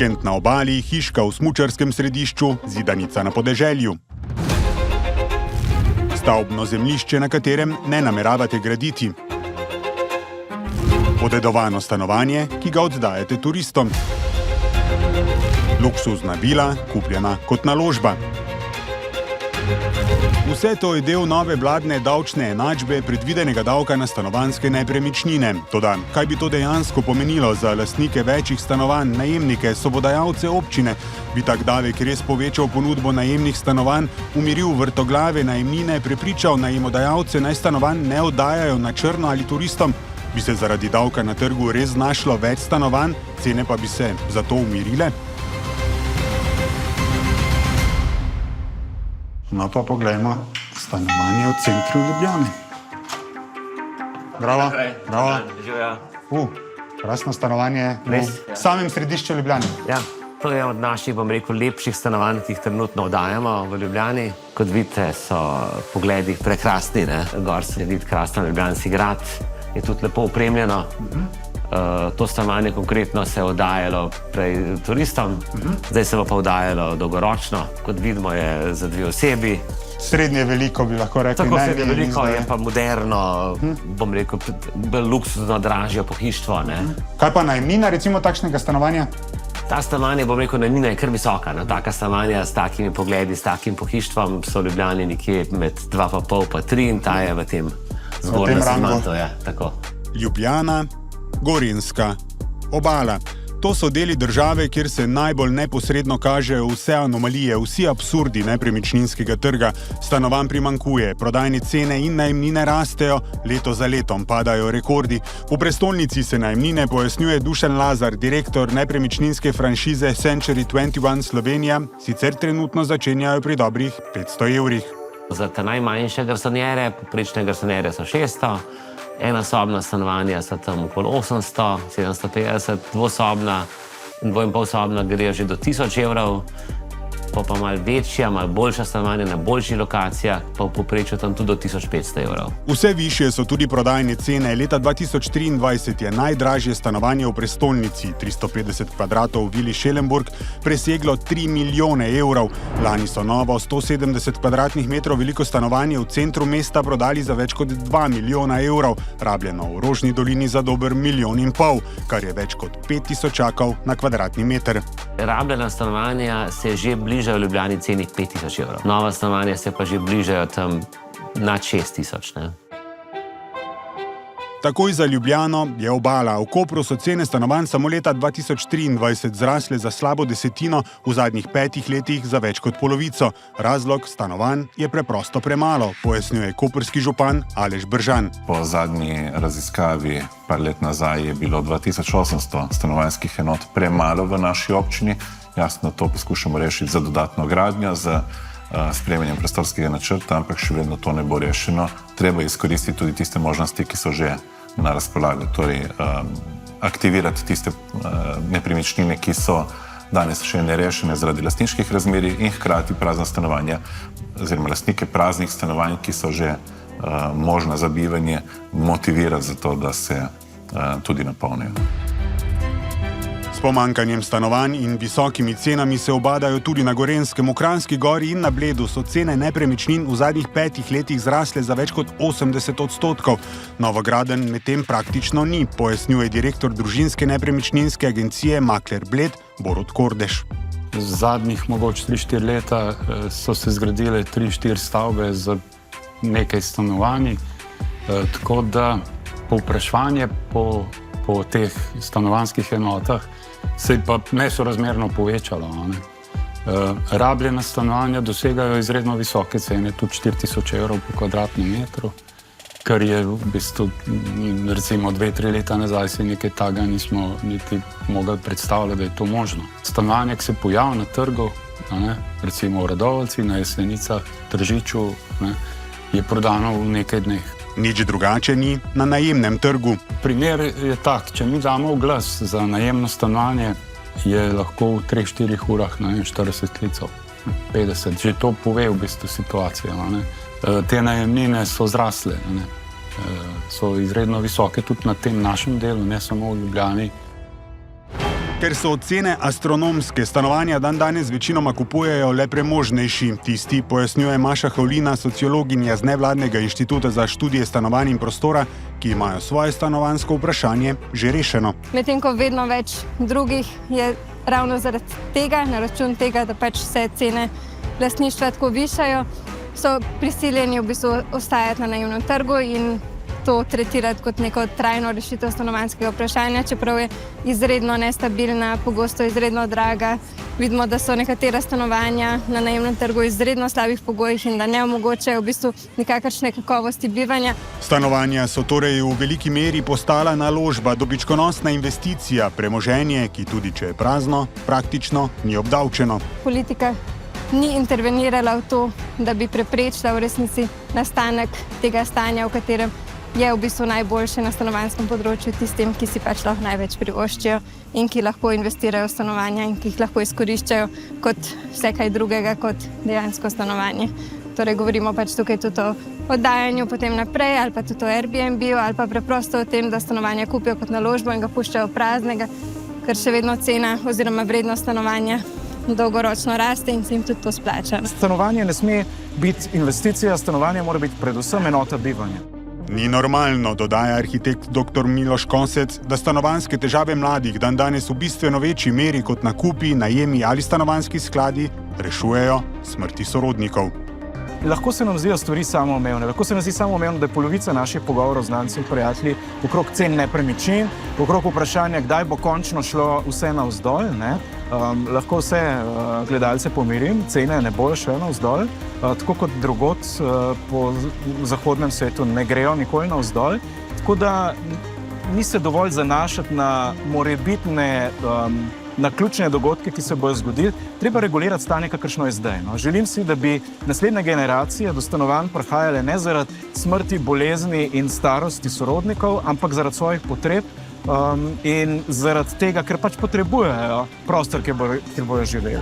Vikend na obali, hiška v smučarskem središču, zidanica na podeželju. Stavbno zemljišče, na katerem ne nameravate graditi. Podedovano stanovanje, ki ga oddajate turistom. Luksuzna vila, kupljena kot naložba. Vse to je del nove vladne davčne enačbe predvidenega davka na stanovanjske nepremičnine. Toda, kaj bi to dejansko pomenilo za lastnike večjih stanovanj, najemnike, sobodajalce občine? Bi tak davek res povečal ponudbo najemnih stanovanj, umiril vrtoglave najemnine, prepričal najemodajalce, naj stanovanj ne oddajajo na črno ali turistom? Bi se zaradi davka na trgu res znašlo več stanovanj, cene pa bi se zato umirile? No pa poglejmo stanovanje v centru Ljubljane. Bravo, bravo. Krasno stanovanje v samem središču Ljubljane. Ja, to je od naših, lepših stanovanj, ki jih trenutno oddajamo v Ljubljani. Kot vidite, so pogledi prekrasni, ne? Gor se vidi krasen ljubljanski grad, je tudi lepo opremljeno. To stanovanje konkretno se je oddajalo prej turistom, zdaj se pa oddajalo dolgoročno. Kot vidimo, je za 2 osebi. Srednje veliko bi lahko rekli. Tako srednje veliko, je pa moderno, bolj luksuzno, dražje pohištvo. Kaj pa najemnina recimo takšnega stanovanja? Ta stanovanja, najemnina je kar visoka. Taka stanovanja s takimi pogledi, s takim pohištvom so v Ljubljani nekje med 2,5 pa 3 in ta je v tem zgornjem segmentu. Ljubljana, Gorenjska, obala. To so deli države, kjer se najbolj neposredno kažejo vse anomalije, vsi absurdi nepremičninskega trga. Stanovanj primanjkuje, prodajne cene in najemnine rastejo, leto za letom padajo rekordi. V prestolnici se najemnine, pojasnjuje Dušan Lazar, direktor nepremičninske franšize Century 21 Slovenija, sicer trenutno začenjajo pri dobrih 500 evrih. Za te najmanjše garsonjere, poprečne garsonjere so 600, enosobna stanovanja so tam okoli 800, 750, dvosobna in 2,5-sobna grejo že do 1000 evrov, pa malo večja, malo boljša stanovanja na boljših lokacijah, pa v povprečju tam tudi do 1500 evrov. Vse višje so tudi prodajne cene. Leta 2023 je najdražje stanovanje v prestolnici, 350 kvadratov v vili Schellenburg, preseglo 3 milijone evrov. Lani so novo 170 kvadratnih metrov veliko stanovanje v centru mesta prodali za več kot 2 milijona evrov, rabljeno v Rožni dolini za dober 1,5 milijona, kar je več kot 5000 na kvadratni meter. Rabljena stanovanja se že bližajo v Ljubljani ceni 5000 evrov. Nova stanovanja se pa že bližajo tam nad 6000. Takoj za Ljubljano je obala. V Kopru so cene stanovanj samo leta 2023 zrasle za slabo desetino, v zadnjih 5 letih za več kot polovico. Razlog stanovanj je preprosto premalo, pojasnjuje koprski župan Aleš Bržan. Po zadnji raziskavi par let nazaj je bilo 2800 stanovanjskih enot premalo v naši občini. Jasno, to poskušamo rešiti za dodatno gradnjo, z sprejemanjem prostorskega načrta, ampak še vedno to ne bo rešeno. Treba izkoristiti tudi tiste možnosti, ki so že na razpolago, torej aktivirati tiste nepremičnine, ki so danes še nerešene zaradi lastniških razmerij in hkrati prazna stanovanja oziroma lastnike praznih stanovanj, ki so že možna za bivanje, motivirati za to, da se tudi napolnijo. S pomanjkanjem stanovanj in visokimi cenami se ubadajo tudi na Gorenjskem, v Kranjski Gori in na Bledu so cene nepremičnin v zadnjih 5 letih zrasle za več kot 80%. Novogradenj medtem praktično ni, pojasnjuje direktor družinske nepremičninske agencije Makler Bled Borut Kordež. Zadnjih mogoče 3-4 leta so se zgradile 3-4 stavbe z nekaj stanovanji, tako da povpraševanje po teh stanovanjskih enotah se je pa nesorazmerno povečalo. Rabljena stanovanja dosegajo izredno visoke cene, tudi 4000 evrov po kvadratnem metru, kar je v bistvu, recimo 2-3 leta nazaj se nekaj taga nismo niti mogli predstavljati, da je to možno. Stanovanje, ki se pojavi na trgu, recimo v Radovljici, na Jesenicah, Tržiču, je prodano v nekaj dneh. Nič drugače ni na najemnem trgu. Primer je tak, če mi damo oglas za najemno stanovanje, je lahko v 3-4 urah 40 klicev, 50. Že to pove v bistvu situacijo. Te najemnine so zrasle, so izredno visoke tudi na tem našem delu, ne samo v Ljubljani. Ker so cene astronomske, stanovanja dandanes večinoma kupujejo le premožnejši. Tisti, pojasnjuje Maša Havlina, sociologinja z Nevladnega inštituta za študije stanovanj in prostora, ki imajo svoje stanovanjsko vprašanje že rešeno. Medtem ko vedno več drugih je ravno zaradi tega, na račun tega, da pač se cene lastništva tako višajo, so prisiljeni v bistvu ostajati na najemnem trgu in to tretirati kot neko trajno rešitev stanovanjskega vprašanja, čeprav je izredno nestabilna, pogosto izredno draga. Vidimo, da so nekatera stanovanja na najemnem trgu v izredno slabih pogojih in da ne omogočajo v bistvu nikakršne kakovosti bivanja. Stanovanja so torej v veliki meri postala naložba, dobičkonosna investicija, premoženje, ki tudi če je prazno, praktično ni obdavčeno. Politika ni intervenirala v to, da bi preprečila v resnici nastanek tega stanja, v katerem je v bistvu najboljše na stanovanjskem področju tistim, ki si pač lahko največ privoščijo in ki lahko investirajo v stanovanja in ki jih lahko izkoriščajo kot vse kaj drugega, kot dejansko stanovanje. Torej govorimo pač tukaj tudi o oddajanju potem naprej ali pa tudi o Airbnb-u ali pa preprosto o tem, da stanovanja kupijo kot naložbo in ga puščajo praznega, ker še vedno cena oziroma vrednost stanovanja dolgoročno raste in se jim tudi to splača. Stanovanje ne sme biti investicija, stanovanje mora biti predvsem enota bivanja. Ni normalno, dodaja arhitekt dr. Miloš Kosec, da stanovanjske težave mladih dandanes v bistveno večji meri kot nakupi, najemi ali stanovanjski skladi rešujejo smrti sorodnikov. Lahko se nam zdijo stvari samoumevne. Lahko se nam zdi samoumevno, da je polovica naših pogovorov z znanci in prijatelji okrog cen nepremičnin, okrog vprašanja, kdaj bo končno šlo vse navzdol. Lahko vse gledalce pomirim, cene ne bojo šle navzdol, tako kot drugod po zahodnem svetu ne grejo nikoli navzdol. Tako da ni se dovolj zanašati na morebitne naključne dogodke, ki se bojo zgodili. Treba regulirati stanje, kakršno je zdaj. Želim si, da bi naslednje generacije do stanovanj prihajale ne zaradi smrti, bolezni in starosti sorodnikov, ampak zaradi svojih potreb in zaradi tega, ker pač potrebujejo prostor, kjer bojo živeli.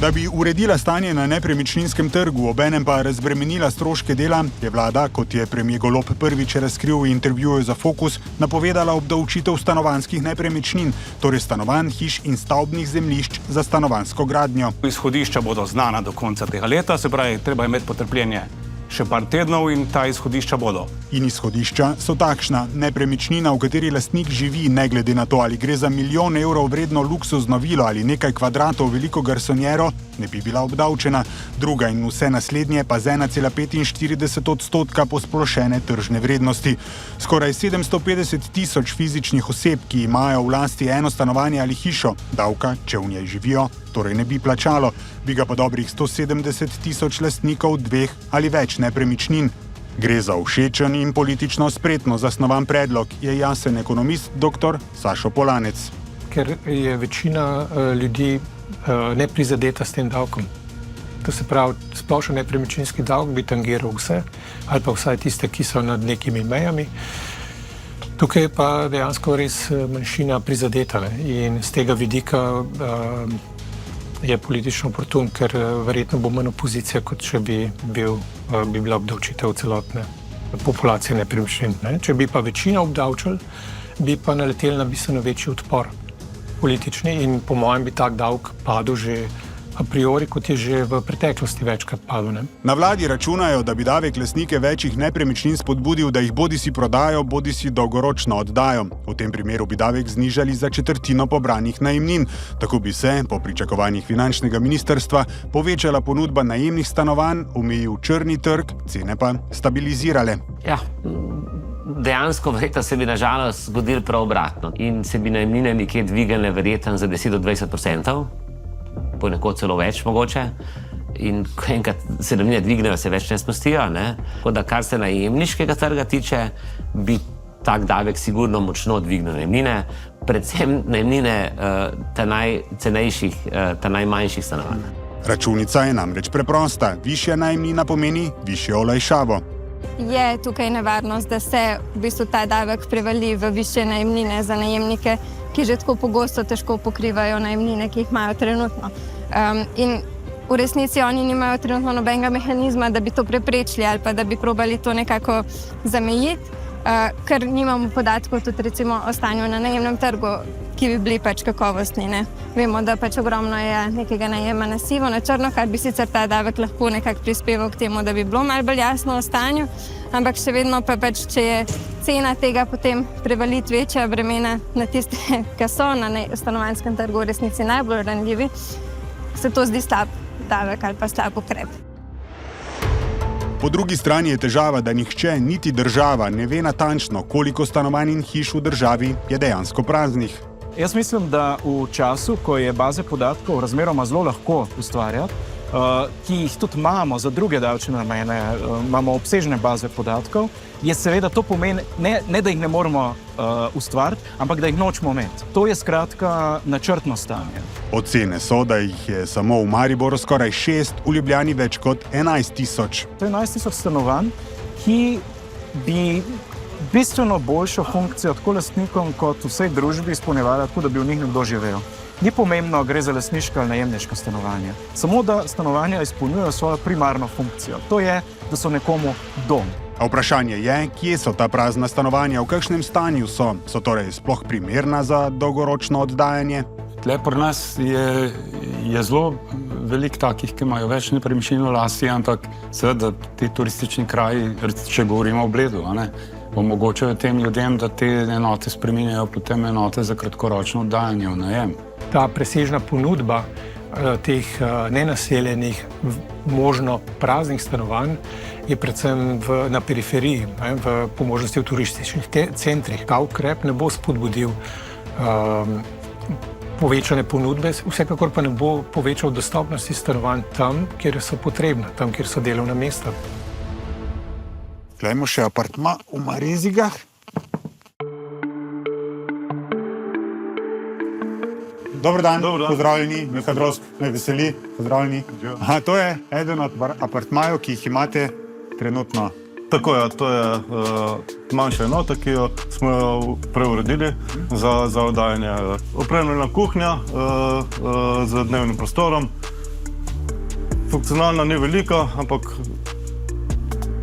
Da bi uredila stanje na nepremičninskem trgu, obenem pa razbremenila stroške dela, je vlada, kot je premier Golob prvič razkril v intervjuju za Fokus, napovedala obdavčitev stanovanjskih nepremičnin, torej stanovanj, hiš in stavbnih zemljišč za stanovanjsko gradnjo. Izhodišča bodo znana do konca tega leta, se pravi, treba imeti potrpljenje še par tednov in ta izhodišča bodo. In izhodišča so takšna. Nepremičnina, v kateri lastnik živi, ne glede na to, ali gre za milijon evrov vredno luksuzno vilo ali nekaj kvadratov veliko garsonjero, ne bi bila obdavčena. Druga in vse naslednje pa z 1,45% posplošene tržne vrednosti. Skoraj 750 tisoč fizičnih oseb, ki imajo v lasti eno stanovanje ali hišo, davka, če v njej živijo, torej ne bi plačalo, bi ga pa dobrih 170 tisoč lastnikov dveh ali več nepremičnin. Gre za všečen in politično spretno zasnovan predlog, je jasen ekonomist dr. Sašo Polanec. Ker je večina ljudi neprizadeta s tem davkom. To se pravi, splošen nepremičninski davek bi tangiral vse, ali pa vsaj tiste, ki so nad nekimi mejami. Tukaj je pa dejansko res manjšina prizadeta in z tega vidika je politično oportun, ker verjetno bo manj opozicija, kot če bi bila obdavčitev celotne populacije nepremičnin. Če bi pa večina obdavčili, bi pa naleteli na bistveno večji odpor politični in po mojem bi tak davek padel že a priori, kot je že v preteklosti večkrat padel. Na vladi računajo, da bi davek lastnike večjih nepremičnin spodbudil, da jih bodisi prodajo, bodisi dolgoročno oddajo. V tem primeru bi davek znižali za četrtino pobranih najemnin. Tako bi se, po pričakovanjih finančnega ministrstva, povečala ponudba najemnih stanovanj, omejil črni trg, cene pa stabilizirale. Ja, dejansko verjetno se bi nažalost zgodilo prav obratno in se bi najemnine nekje dvignile verjetno za 10 do 20%. Ponekod celo več mogoče. In ko enkrat se najemnine dvignejo, se več ne spustijo. Tako da, kar se najemniškega trga tiče, bi tak davek sigurno močno dvignil najemnine, predvsem najemnine najcenejših, najmanjših stanovanj. Računica je namreč preprosta. Višja najemnina pomeni višjo olajšavo. Je tukaj nevarnost, da se v bistvu ta davek prevali v višje najemnine za najemnike, ki že tako pogosto težko pokrivajo najemnine, ki jih imajo trenutno. In v resnici oni nimajo trenutno nobenega mehanizma, da bi to preprečili ali pa da bi probali to nekako zamejiti. ker nimamo podatkov tudi recimo o stanju na najemnem trgu, ki bi bili pač kakovostni. Ne? Vemo, da pač ogromno je nekega najema na sivo, na črno, kar bi sicer ta davek lahko nekako prispeval k temu, da bi bilo malo bolj jasno o stanju, ampak še vedno pa pač, če je cena tega potem prevaliti večja bremena na tiste, ki so na stanovanjskem trgu v resnici najbolj ranljivi, se to zdi slab davek ali pa slab ukrep. Po drugi strani je težava, da nihče, niti država, ne ve natančno, koliko stanovanj in hiš v državi je dejansko praznih. Jaz mislim, da v času, ko je baze podatkov razmeroma zelo lahko ustvarjati, ki jih tudi imamo za druge davčne namene, imamo obsežne baze podatkov, je seveda to pomeni, ne da jih ne moremo ustvariti, ampak da jih nočemo imeti. To je skratka načrtno stanje. Ocene so, da jih je samo v Mariboru skoraj 6, v Ljubljani več kot 11 tisoč. To je 11 tisoč stanovanj, ki bi bistveno boljšo funkcijo tako lastnikom kot vsej družbi izpolnjevala, tako da bi v njih nekdo živel. Ni pomembno, gre za lastniška ali najemniška stanovanja. Samo da stanovanja izpolnjujejo svojo primarno funkcijo. To je, da so nekomu dom. A vprašanje je, kje so ta prazna stanovanja, v kakšnem stanju so? So torej sploh primerna za dolgoročno oddajanje? Tle pri nas je zelo veliko takih, ki imajo več nepremičnin v lasti, ampak seveda ti turistični kraji, če govorimo o Bledu, omogočajo tem ljudem, da te enote spreminjajo potem enote za kratkoročno oddajanje v najem. Ta presežna ponudba teh nenaseljenih, možno praznih stanovanj je predvsem na periferiji, po možnosti v turističnih centrih. Ta ukrep ne bo spodbudil povečane ponudbe, vsekakor pa ne bo povečal dostopnosti stanovanj tam, kjer so potrebna, tam, kjer so delovna mesta. Glejmo še apartma v Marezigah. Dober dan, pozdravljeni, Miha Drozg, me veseli, pozdravljeni. Aha, to je eden od apartmajev, ki jih imate trenutno. Tako je, to je manjša enota, ki jo smo jo preuredili za oddajanje. Opremljena kuhinja z dnevnim prostorom. Funkcionalna ni velika, ampak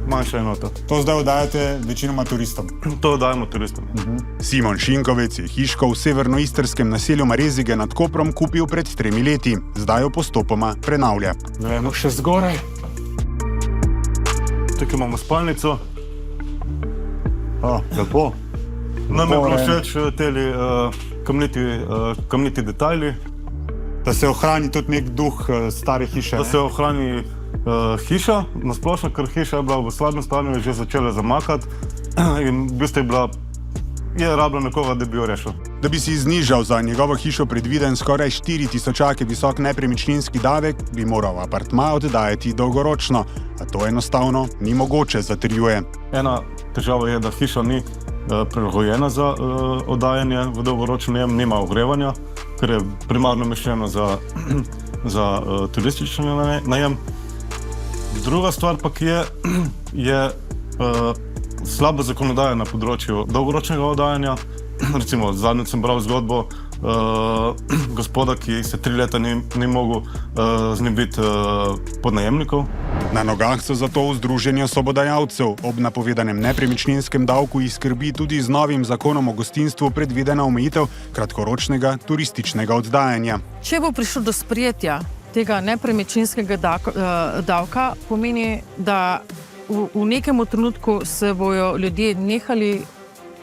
manjša enota. To zdaj oddajate večinoma turistom? To oddajamo turistom. Simon Šinkovec je hiško v severnoistrskem naselju Marezige nad Koprom kupil pred 3 leti. Zdaj jo postopoma prenavlja. Gremo še zgoraj. Tukaj imamo spalnico. Lepo. Nam je bilo všeč teli kamniti detajli. Da se ohrani tudi nek duh stare hiše. Da se ohrani hiša, nasplošno, ker hiša je bila v slabem stanju, je že začela zamakati in v bistvu je rabila nekoga, da bi jo rešil. Da bi si znižal za njegovo hišo predviden skoraj 4.000 visok nepremičninski davek, bi moral apartma oddajati dolgoročno, a to enostavno ni mogoče, zatrjuje. Ena težava je, da hiša ni prilagojena za oddajanje v dolgoročni najem, nima ogrevanja, ker je primarno mišljeno za turistični najem. Druga stvar pa je slaba zakonodaja na področju dolgoročnega oddajanja. Recimo, zadnjič sem bral zgodbo gospoda, ki se 3 leta ni mogel znebiti podnajemnikov. Na nogah so zato v združenju sobodajalcev. Ob napovedanem nepremičninskem davku jih skrbi tudi z novim zakonom o gostinstvu predvidena omejitev kratkoročnega turističnega oddajanja. Če bo prišlo do sprejetja tega nepremičninskega davka, pomeni, da v nekem trenutku se bojo ljudje nehali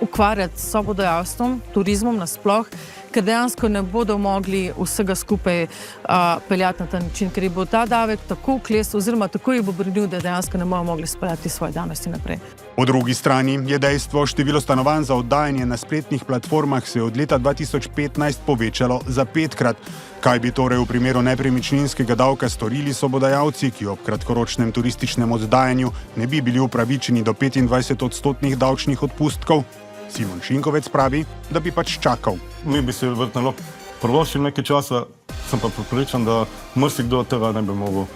ukvarjati s sobodajalstvom, turizmom nasploh, ker dejansko ne bodo mogli vsega skupaj peljati na ta način, ker bo ta davek tako vklestil oziroma tako jih bo brnil, da dejansko ne bodo mogli speljati svoje dejavnosti naprej. Po drugi strani je dejstvo, število stanovanj za oddajanje na spletnih platformah se je od leta 2015 povečalo za 5-krat. Kaj bi torej v primeru nepremičninskega davka storili sobodajalci, ki ob kratkoročnem turističnem oddajanju ne bi bili upravičeni do 25% davčnih odpustkov? Simon Šinkovec pravi, da bi pač čakal. Mi bi si verjetno privoščili nekaj časa, sem pa prepričan, da marsikdo tega ne bi mogel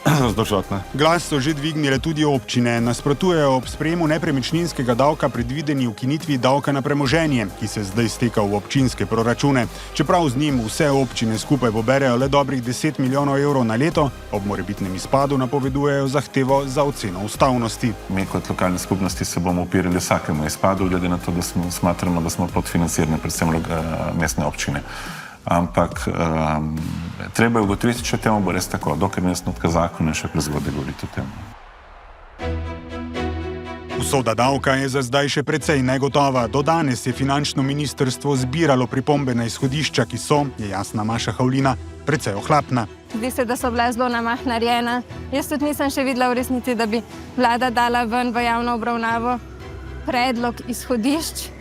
zdržati. Glas so že dvignile tudi občine. Nasprotujejo ob sprejemu nepremičninskega davka predvideni ukinitvi davka na premoženje, ki se zdaj steka v občinske proračune. Čeprav z njim vse občine skupaj poberejo le dobrih 10 milijonov evrov na leto, ob morebitnem izpadu napovedujejo zahtevo za oceno ustavnosti. Mi kot lokalne skupnosti se bomo upirali vsakemu izpadu, glede na to, da smatramo, da smo podfinancirani, predvsem mestne občine. Ampak treba je ugotoviti, če temu bo res tako, dokler ne osnutka zakona, še prezgodaj govoriti o tem. Usoda davka je za zdaj še precej negotova. Do danes je finančno ministrstvo zbiralo pripombe na izhodišča, ki so, je jasna Maša Havlina, precej ohlapna. Zdi se, da so bila zelo na mah narejena. Jaz tudi nisem še videla v resnici, da bi vlada dala ven v javno obravnavo predlog izhodišč,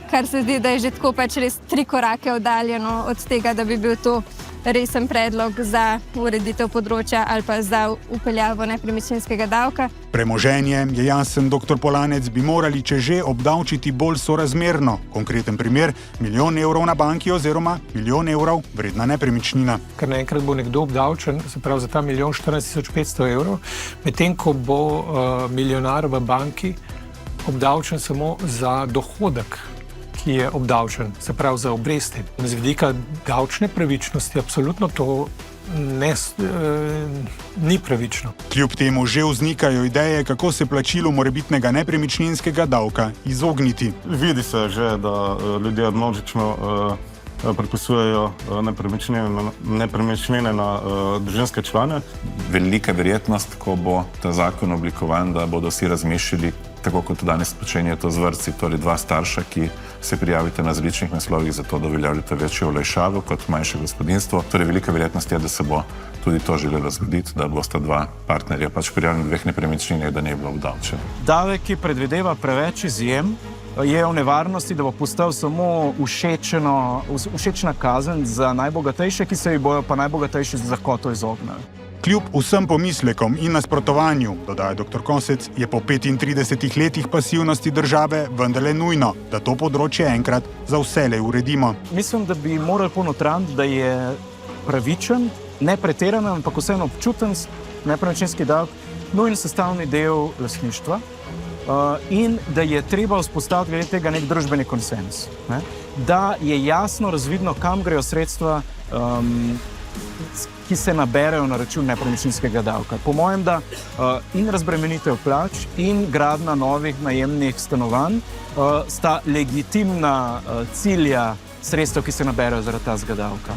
kar se zdi, da je že tako pač res 3 korake oddaljeno od tega, da bi bil to resen predlog za ureditev področja ali pa za vpeljavo nepremičninskega davka. Premoženje, je jasen dr. Polanec, bi morali, če že, obdavčiti bolj sorazmerno. Konkreten primer, 1 milijon evrov na banki oziroma 1 milijon evrov vredna nepremičnina. Ker naenkrat bo nekdo obdavčen, se pravi za ta 1 14 500 evrov, medtem ko bo milijonar v banki obdavčen samo za dohodek, ki je obdavčen, se pravi za obresti. Z vidika davčne pravičnosti absolutno to ni pravično. Kljub temu že vznikajo ideje, kako se plačilu morebitnega nepremičninskega davka izogniti. Vidi se že, da ljudje množično prepisujejo nepremičnine na družinske člane. Velika verjetnost, ko bo ta zakon oblikovan, da bodo vsi razmišljali, tako kot danes počenjajo to z vrtci, torej 2 starša, ki se prijavite na različnih naslovih za to, da uveljavljate večjo olajšavo kot manjše gospodinjstvo. Torej velika verjetnost je, da se bo tudi to želelo zgoditi, da bosta 2 partnerja pač prijavljeni 2 nepremičninah, da ne bi bilo obdavčeno. Davek, ki predvideva preveč izjem, je v nevarnosti, da bo postal samo všečna kazen za najbogatejše, ki se jih bojo pa najbogatejši z lahkoto izognili. Kljub vsem pomislekom in nasprotovanju, dodaja dr. Kosec, je po 35 letih pasivnosti države vendarle nujno, da to področje enkrat za vselej uredimo. Mislim, da bi morali ponotraniti, da je pravičen, ne pretiran, ampak vseeno občuten nepremičninski davek nujen sestavni del lastništva in da je treba vzpostaviti glede tega nek družbeni konsens. Da je jasno razvidno, kam grejo sredstva, ki se naberajo na račun nepremičninskega davka. Po mojem, da in razbremenitev plač in gradnja novih najemnih stanovanj sta legitimna cilja sredstev, ki se naberajo zaradi tega davka.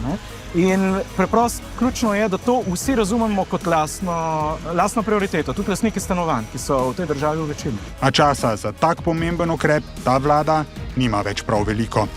In preprosto ključno je, da to vsi razumemo kot lastno prioriteto, tudi lastniki stanovanj, ki so v tej državi v večini. A časa za tak pomemben ukrep ta vlada nima več prav veliko.